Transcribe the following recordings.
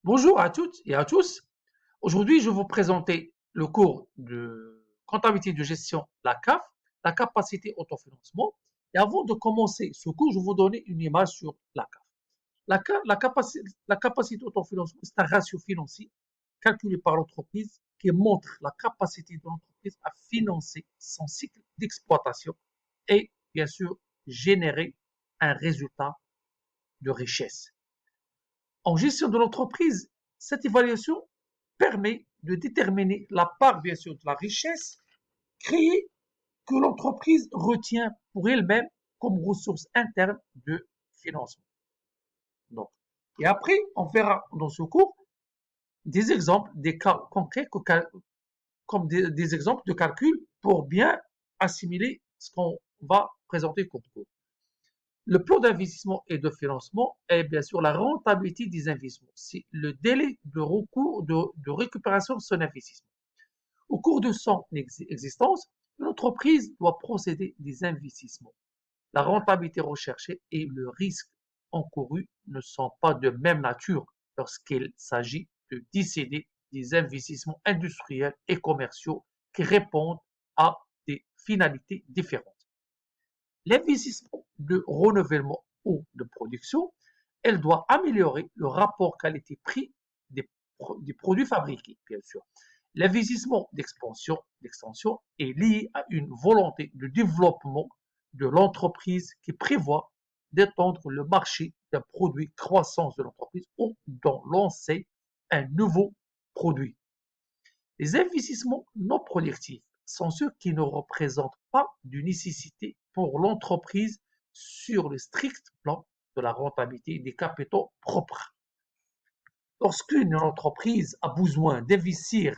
Bonjour à toutes et à tous. Aujourd'hui, je vais vous présenter le cours de comptabilité de gestion, la CAF, la capacité autofinancement. Et avant de commencer ce cours, je vais vous donner une image sur la CAF. La capacité autofinancement, c'est un ratio financier calculé par l'entreprise qui montre la capacité de l'entreprise à financer son cycle d'exploitation et, bien sûr, générer un résultat de richesse. En gestion de l'entreprise, cette évaluation permet de déterminer la part, bien sûr, de la richesse créée que l'entreprise retient pour elle-même comme ressource interne de financement. Donc, et après, on verra dans ce cours des exemples, des cas concrets comme des exemples de calcul pour bien assimiler ce qu'on va présenter comme cours. Le plan d'investissement et de financement est bien sûr la rentabilité des investissements. C'est le délai de recours, de récupération de son investissement. Au cours de son existence, l'entreprise doit procéder des investissements. La rentabilité recherchée et le risque encouru ne sont pas de même nature lorsqu'il s'agit de décider des investissements industriels et commerciaux qui répondent à des finalités différentes. L'investissement de renouvellement ou de production, elle doit améliorer le rapport qualité-prix des produits fabriqués, bien sûr. L'investissement d'extension est lié à une volonté de développement de l'entreprise qui prévoit d'étendre le marché d'un produit croissance de l'entreprise ou d'en lancer un nouveau produit. Les investissements non productifs sont ceux qui ne représentent pas de nécessité pour l'entreprise sur le strict plan de la rentabilité des capitaux propres. Lorsqu'une entreprise a besoin d'investir,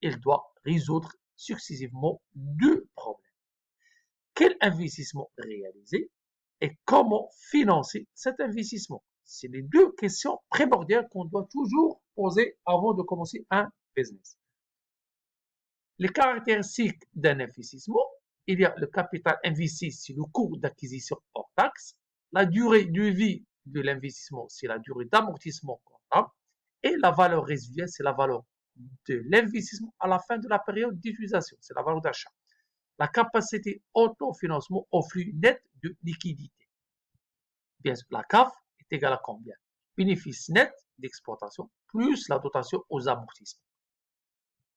elle doit résoudre successivement deux problèmes. Quel investissement réaliser et comment financer cet investissement? C'est les deux questions primordiales qu'on doit toujours poser avant de commencer un business. Les caractéristiques d'un investissement, il y a le capital investi, c'est le coût d'acquisition hors taxe, la durée de vie de l'investissement, c'est la durée d'amortissement comptable, et la valeur résiduelle, c'est la valeur de l'investissement à la fin de la période d'utilisation, c'est la valeur d'achat. La capacité autofinancement au flux net de liquidité. Bien sûr, la CAF est égale à combien? Bénéfice net d'exploitation plus la dotation aux amortissements.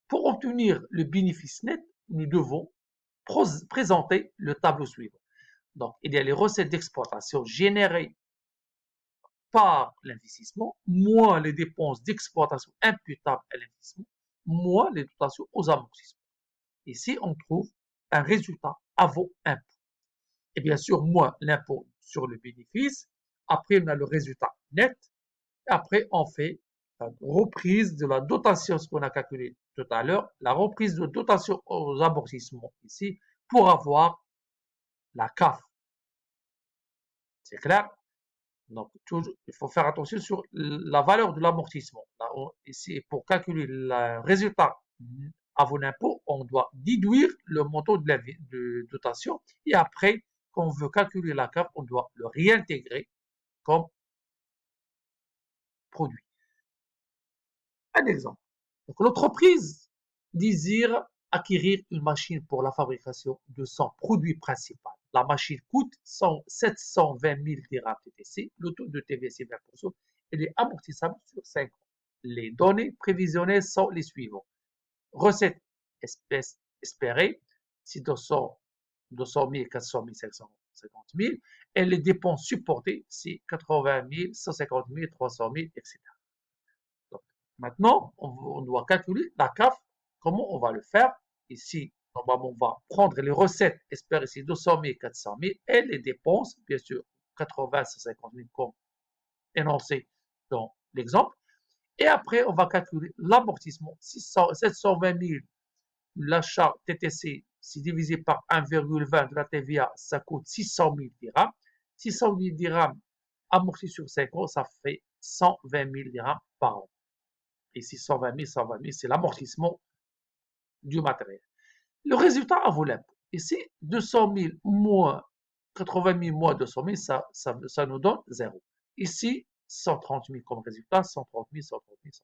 Pour obtenir le bénéfice net, nous devons présenter le tableau suivant. Donc, il y a les recettes d'exploitation générées par l'investissement, moins les dépenses d'exploitation imputables à l'investissement, moins les dotations aux amortissements. Ici, on trouve un résultat avant impôt. Et bien sûr, moins l'impôt sur le bénéfice. Après, on a le résultat net. Et après, on fait la reprise de la dotation, ce qu'on a calculé tout à l'heure, la reprise de dotation aux amortissements ici, pour avoir la CAF. C'est clair? Donc, toujours, il faut faire attention sur la valeur de l'amortissement. Ici, pour calculer le résultat avant l'impôt, on doit déduire le montant de dotation et après, quand on veut calculer la CAF, on doit le réintégrer comme produit. Un exemple. Donc, l'entreprise désire acquérir une machine pour la fabrication de son produit principal. La machine coûte 720 000 dirhams TTC, le taux de TVA c'est 20%, elle est amortissable sur 5 ans. Les données prévisionnelles sont les suivantes. Recettes espérées, c'est 200 000, 400 000, 550 000, et les dépenses supportées, c'est 80 000, 150 000, 300 000, etc. Donc, maintenant, on doit calculer la CAF. Comment on va le faire? Ici, normalement, on va prendre les recettes espérées, c'est 200 000, 400 000, et les dépenses, bien sûr, 80, 150 000 comme énoncé dans l'exemple. Et après, on va calculer l'amortissement. 720 000, l'achat TTC, c'est divisé par 1,20 de la TVA, ça coûte 600 000 dirhams. 600 000 dirhams amortis sur 5 ans, ça fait 120 000 dirhams par an. Ici, 120 000, c'est l'amortissement du matériel. Le résultat avant l'impôt. Ici, 200 000 moins 80 000 moins 200 000, ça nous donne 0. Ici, 130 000 comme résultat, 130 000, 130 000, 130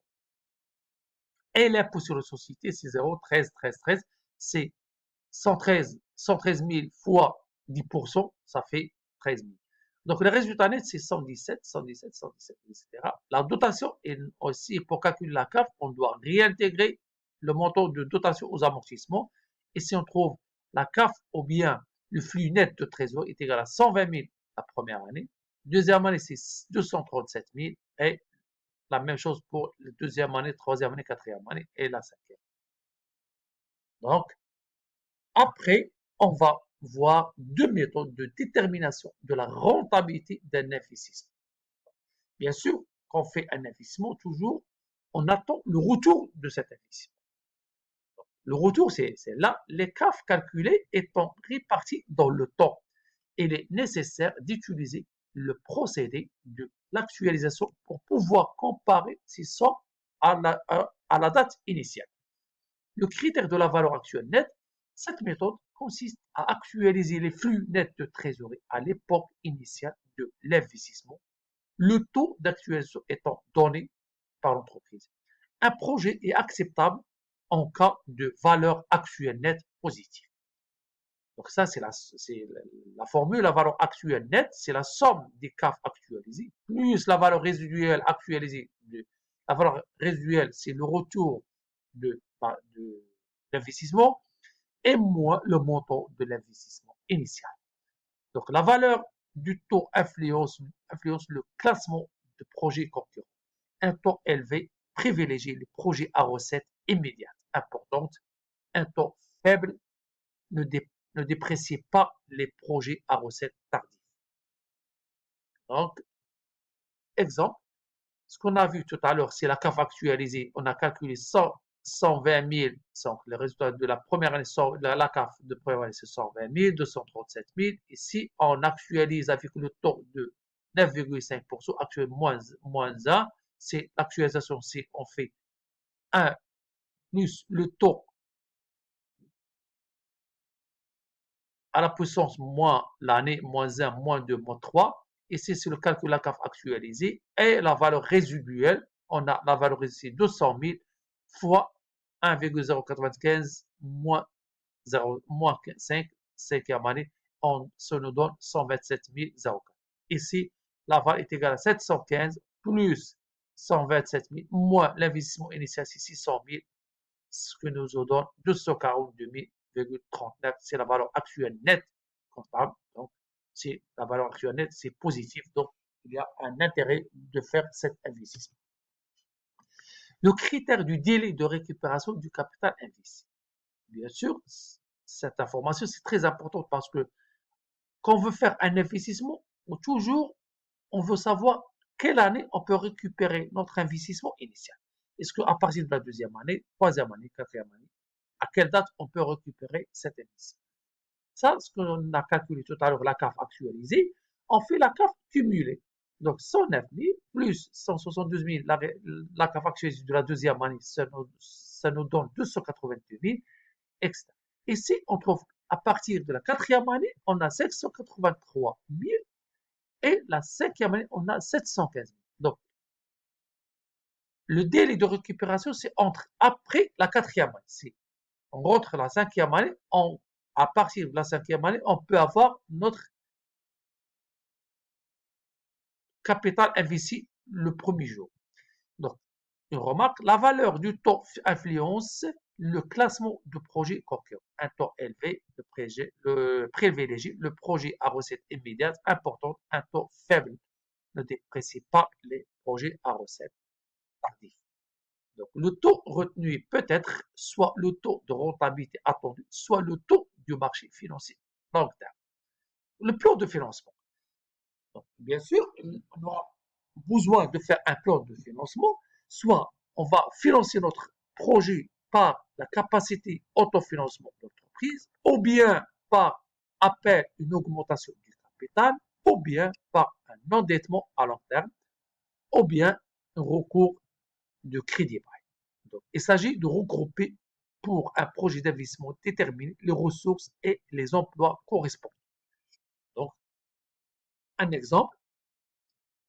000. Et l'impôt sur les sociétés, c'est 0, 13, 13, 13, c'est 113 000 fois 10%, ça fait 13 000. Donc, le résultat net, c'est 117, 117, 117, etc. La dotation est aussi, pour calculer la CAF, on doit réintégrer le montant de dotation aux amortissements. Et si on trouve la CAF ou bien le flux net de trésor est égal à 120 000 la première année, deuxième année, c'est 237 000 et la même chose pour la deuxième année, troisième année, quatrième année et la cinquième. Donc, après, on va voir deux méthodes de détermination de la rentabilité d'un investissement. Bien sûr, quand on fait un investissement, toujours, on attend le retour de cet investissement. Le retour, c'est là, les CAF calculés étant répartis dans le temps. Il est nécessaire d'utiliser le procédé de l'actualisation pour pouvoir comparer ces sommes à la date initiale. Le critère de la valeur actuelle nette, cette méthode consiste à actualiser les flux nets de trésorerie à l'époque initiale de l'investissement, le taux d'actualisation étant donné par l'entreprise. Un projet est acceptable en cas de valeur actuelle nette positive. Donc ça, c'est la formule. La valeur actuelle nette, c'est la somme des CAF actualisés, plus la valeur résiduelle actualisée. La valeur résiduelle, c'est le retour de l'investissement et moins le montant de l'investissement initial. Donc la valeur du taux influence le classement de projets concurrents. Un taux élevé privilégie les projets à recettes immédiates importantes. Un taux faible ne, ne déprécie pas les projets à recettes tardives. Donc, exemple, ce qu'on a vu tout à l'heure, c'est la CAF actualisée. On a calculé 120 000, le résultat de la première année, la CAF de première année, c'est 120 000, 237 000. Ici, on actualise avec le taux de 9,5%, actuellement moins 1. C'est l'actualisation, c'est on fait 1 plus le taux à la puissance moins l'année, moins 1, moins 2, moins 3. Ici, c'est le calcul de la CAF actualisé. Et la valeur résiduelle, on a la valeur résiduelle 200 000 fois 1,095 moins 0, moins 5, cinquième année, ça nous donne 127 004. Ici, la valeur est égale à 715 plus 127 000 moins l'investissement initial, c'est 600 000, ce que nous donne 242 000,39. C'est la valeur actuelle nette comptable. Donc, c'est la valeur actuelle nette, c'est positif. Donc, il y a un intérêt de faire cet investissement. Le critère du délai de récupération du capital investi. Bien sûr, cette information, c'est très importante parce que quand on veut faire un investissement, toujours, on veut savoir quelle année on peut récupérer notre investissement initial. Est-ce qu'à partir de la deuxième année, troisième année, quatrième année, à quelle date on peut récupérer cet investissement? Ça, ce qu'on a calculé tout à l'heure, la CAF actualisée, on fait la CAF cumulée. Donc 109 000 plus 172 000, la CAF actualisée de la deuxième année, ça nous donne 282 000, etc. Ici, on trouve à partir de la quatrième année, on a 783 000 et la cinquième année, on a 715 000. Donc, le délai de récupération, c'est entre après la quatrième année. On rentre la cinquième année, à partir de la cinquième année, on peut avoir notre capital investi le premier jour. Donc, une remarque, la valeur du taux influence le classement de projets concurrents. Un taux élevé, le privilégie le projet à recette immédiate importante, un taux faible ne déprécie pas les projets à recette tardives. Donc, le taux retenu peut être soit le taux de rentabilité attendu, soit le taux du marché financier long terme. Le plan de financement. Donc, bien sûr, on aura besoin de faire un plan de financement, soit on va financer notre projet par la capacité autofinancement de l'entreprise, ou bien par appel une augmentation du capital, ou bien par un endettement à long terme, ou bien un recours de crédit bail. Donc, il s'agit de regrouper pour un projet d'investissement déterminé les ressources et les emplois correspondants. Donc, un exemple,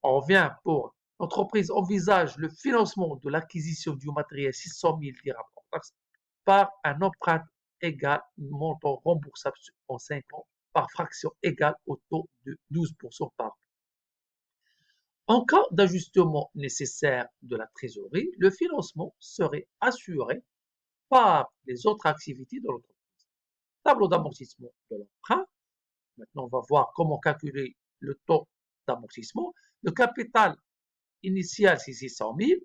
on vient pour L'entreprise envisage le financement de l'acquisition du matériel 600 000 dirhams hors taxe par un emprunt égal montant remboursable en 5 ans par fraction égale au taux de 12% par an. En cas d'ajustement nécessaire de la trésorerie, le financement serait assuré par les autres activités de l'entreprise. Tableau d'amortissement de l'emprunt. Maintenant, on va voir comment calculer le taux d'amortissement. Le capital initial, c'est 600 000.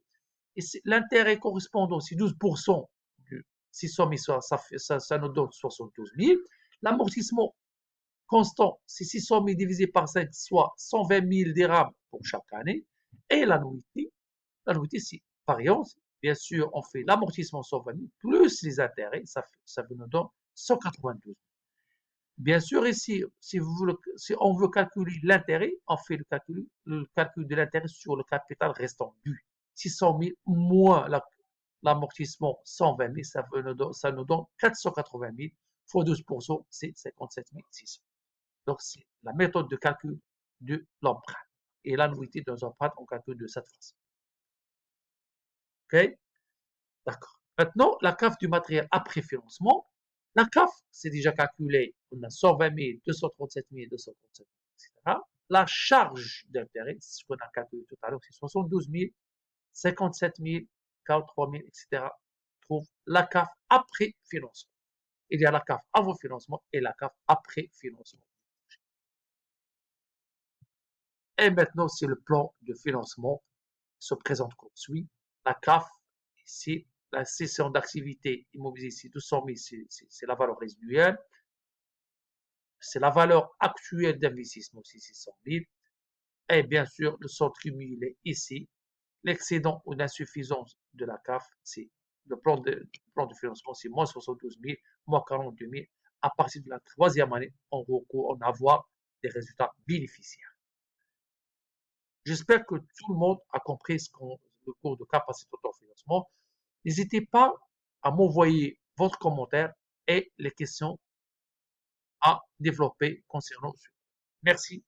Et l'intérêt correspondant, c'est 12% de 600 000, ça nous donne 72 000. L'amortissement constant, c'est 600 000 divisé par 5, soit 120 000 dirhams pour chaque année. Et l'annuité, c'est variant. Bien sûr, on fait l'amortissement 120 000 plus les intérêts, ça nous donne 192 000. Bien sûr, ici, si on veut calculer l'intérêt, on fait le calcul de l'intérêt sur le capital restant dû. 600 000 moins l'amortissement 120 000, ça nous donne 480 000 fois 12%, c'est 57 600. Donc, c'est la méthode de calcul de l'emprunt. Et l'annuité d'un emprunt, on calcule de cette façon. OK? D'accord. Maintenant, la CAF du matériel après financement. La CAF, c'est déjà calculé. On a 120 000, 237 000, 237 000, etc. La charge d'intérêt, c'est ce qu'on a calculé tout à l'heure, c'est 72 000, 57 000, 43 000, etc. On trouve la CAF après financement. Il y a la CAF avant financement et la CAF après financement. Et maintenant, c'est le plan de financement se présente comme suit. La CAF, ici, la cession d'activité immobilière, ici, 200 000, c'est la valeur résiduelle. C'est la valeur actuelle d'investissement, c'est 600 000. Et bien sûr, le solde cumulé ici. L'excédent ou l'insuffisance de la CAF, c'est le plan de financement, c'est moins 72 000, moins 42 000. À partir de la troisième année, on avoir des résultats bénéficiaires. J'espère que tout le monde a compris le cours de capacité d'autofinancement. N'hésitez pas à m'envoyer votre commentaire et les questions à développer concernant ce. Merci.